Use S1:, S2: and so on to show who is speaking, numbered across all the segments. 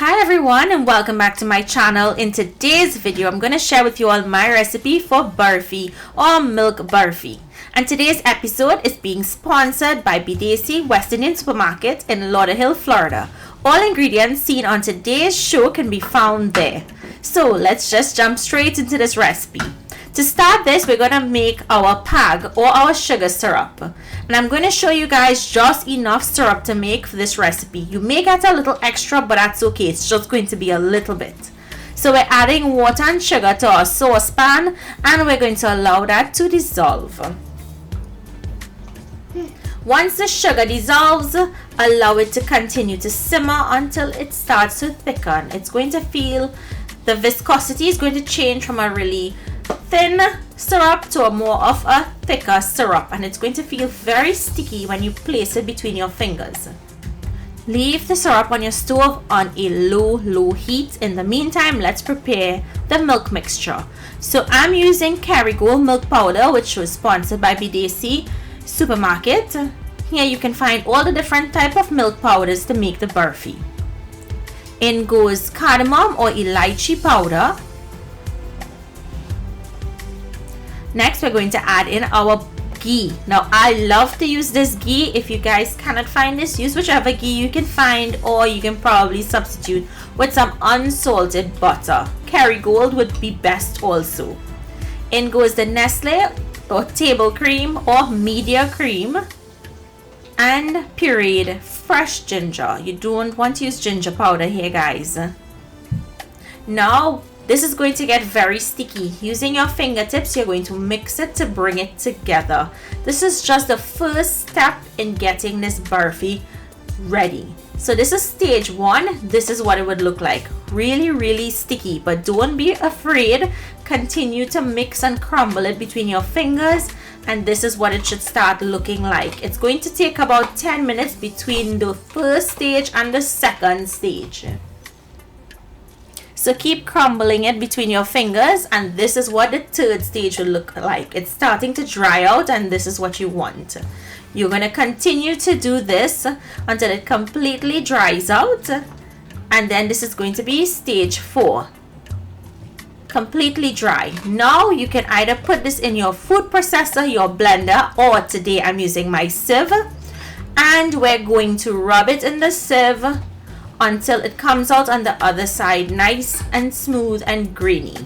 S1: Hi everyone and welcome back to my channel. In today's video I'm going to share with you all my recipe for Burfi or milk Burfi. And today's episode is being sponsored by BDC West Indian Supermarket in Lauderhill, Florida. All ingredients seen on today's show can be found there. So let's just jump straight into this recipe. To start this, we're going to make our phag or our sugar syrup. And I'm going to show you guys just enough syrup to make for this recipe. You may get a little extra, but that's okay. It's just going to be a little bit. So we're adding water and sugar to our saucepan and we're going to allow that to dissolve. Once the sugar dissolves, allow it to continue to simmer until it starts to thicken. It's going to feel, the viscosity is going to change from a really thin syrup to a more of a thicker syrup, and it's going to feel very sticky when you place it between your fingers. Leave the syrup on your stove on a low heat. In the meantime, let's prepare the milk mixture. So I'm using Kerrygold milk powder, which was sponsored by BDC Supermarket. Here you can find all the different type of milk powders to make the Burfi. In goes cardamom or elaichi powder. Next, we're going to add in our ghee. Now, I love to use this ghee. If you guys cannot find this, use whichever ghee you can find, or you can probably substitute with some unsalted butter. Kerrygold would be best also. In goes the Nestle or table cream or media cream and pureed fresh ginger. You don't want to use ginger powder here, guys. Now, this is going to get very sticky. Using your fingertips, you're going to mix it to bring it together. This is just the first step in getting this Burfi ready. So this is stage one. This is what it would look like. Really sticky, but don't be afraid. Continue to mix and crumble it between your fingers, and this is what it should start looking like. It's going to take about 10 minutes between the first stage and the second stage. So keep crumbling it between your fingers, and this is what the third stage will look like. It's starting to dry out, and this is what you want. You're going to continue to do this until it completely dries out, and then this is going to be stage 4. Completely dry. Now you can either put this in your food processor, your blender, or today I'm using my sieve, and we're going to rub it in the sieve until it comes out on the other side nice and smooth and grainy.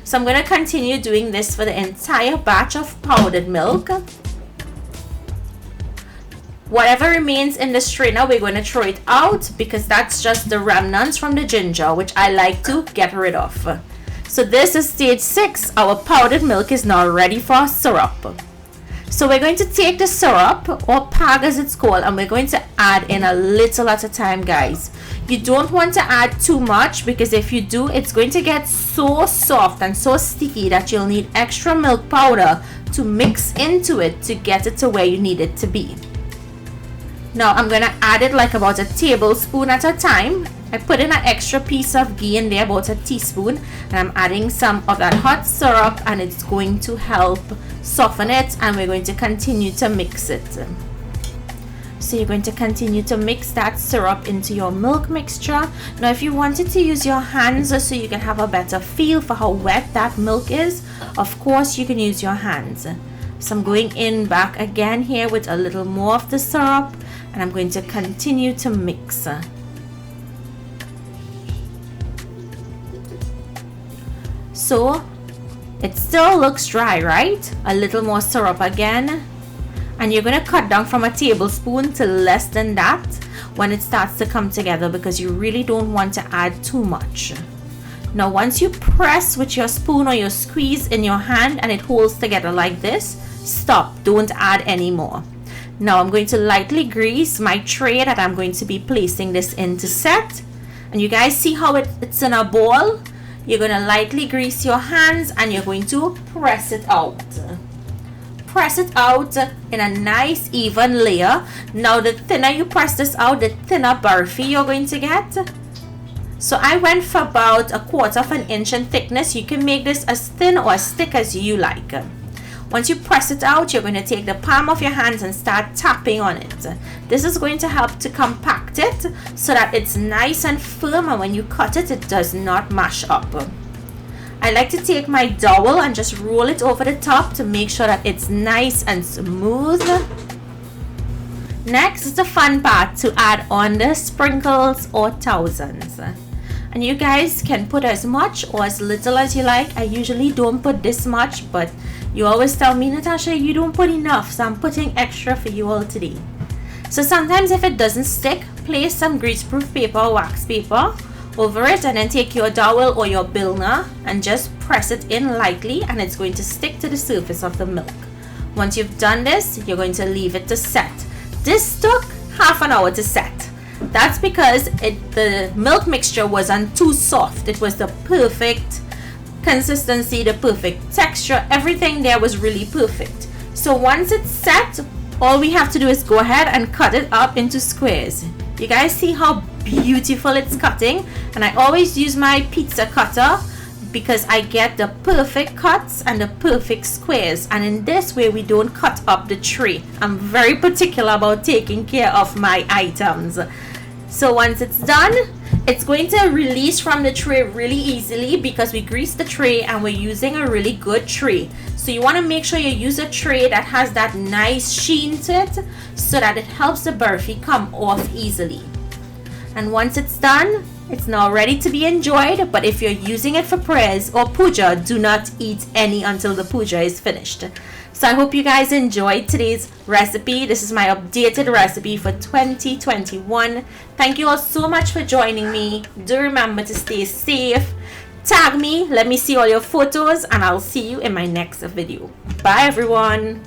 S1: So I'm going to continue doing this for the entire batch of powdered milk. Whatever remains in the strainer, we're going to throw it out because that's just the remnants from the ginger, which I like to get rid of. So this is stage 6. Our powdered milk is now ready for syrup. So we're going to take the syrup, or phag as it's called, and we're going to add in a little at a time, guys. You don't want to add too much, because if you do, it's going to get so soft and so sticky that you'll need extra milk powder to mix into it to get it to where you need it to be. Now I'm going to add it like about a tablespoon at a time. I put in an extra piece of ghee in there, about a teaspoon, and I'm adding some of that hot syrup, and it's going to help soften it, and we're going to continue to mix it. So you're going to continue to mix that syrup into your milk mixture. Now if you wanted to use your hands so you can have a better feel for how wet that milk is, of course you can use your hands. So I'm going in back again here with a little more of the syrup, and I'm going to continue to mix. So it still looks dry, right? A little more syrup again, and you're going to cut down from a tablespoon to less than that when it starts to come together, because you really don't want to add too much. Now once you press with your spoon or your squeeze in your hand and it holds together like this, stop, don't add any more. Now I'm going to lightly grease my tray that I'm going to be placing this in to set, and you guys see how it's in a ball. You're going to lightly grease your hands and you're going to press it out. Press it out in a nice even layer. Now the thinner you press this out, the thinner Burfi you're going to get. So I went for about 1/4 of an inch in thickness. You can make this as thin or as thick as you like. Once you press it out, you're going to take the palm of your hands and start tapping on it. This is going to help to compact it so that it's nice and firm, and when you cut it, it does not mash up. I like to take my dowel and just roll it over the top to make sure that it's nice and smooth. Next is the fun part, to add on the sprinkles or thousands. And you guys can put as much or as little as you like. I usually don't put this much, but you always tell me, Natasha, you don't put enough, so I'm putting extra for you all today. So sometimes if it doesn't stick, place some greaseproof paper or wax paper over it, and then take your dowel or your bilner and just press it in lightly, and it's going to stick to the surface of the milk. Once you've done this, you're going to leave it to set. This took half an hour to set. That's because the milk mixture wasn't too soft. It was the perfect consistency, the perfect texture. Everything there was really perfect. So once it's set, all we have to do is go ahead and cut it up into squares. You guys see how beautiful it's cutting? And I always use my pizza cutter because I get the perfect cuts and the perfect squares, and in this way we don't cut up the tray. I'm very particular about taking care of my items. So once it's done, it's going to release from the tray really easily because we greased the tray and we're using a really good tray. So you want to make sure you use a tray that has that nice sheen to it so that it helps the burfi come off easily. And once it's done, it's now ready to be enjoyed. But if you're using it for prayers or puja, do not eat any until the puja is finished. So I hope you guys enjoyed today's recipe. This is my updated recipe for 2021. Thank you all so much for joining me. Do remember to stay safe. Tag me, let me see all your photos, and I'll see you in my next video. Bye everyone.